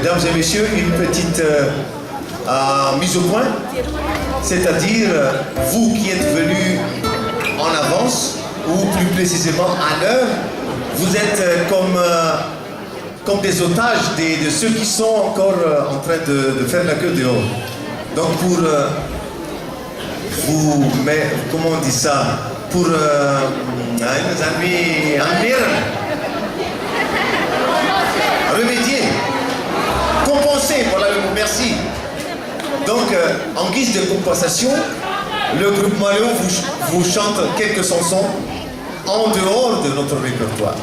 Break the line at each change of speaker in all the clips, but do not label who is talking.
Mesdames et messieurs, une petite mise au point, c'est-à-dire vous qui êtes venus en avance, ou plus précisément à l'heure, vous êtes comme des otages de ceux qui sont encore en train de faire la queue dehors. Donc pour vous, mais comment on dit ça, pour remédier, compenser, voilà le mot, merci. Donc, en guise de compensation, le groupe Maléon vous chante quelques chansons en dehors de notre répertoire.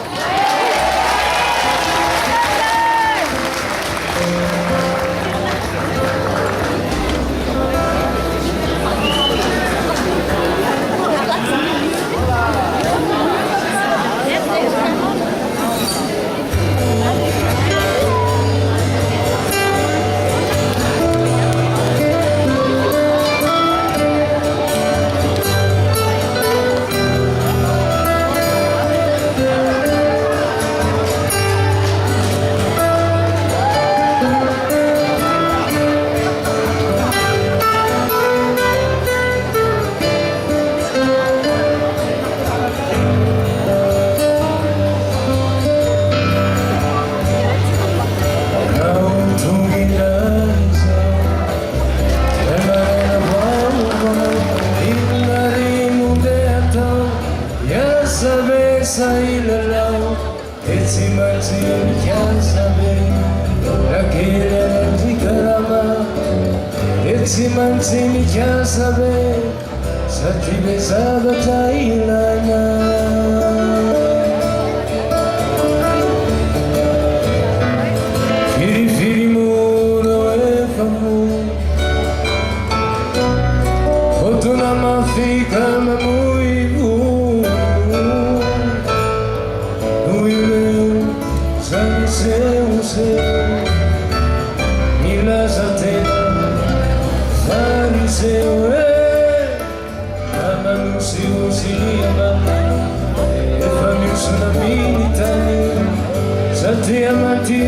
Ti amati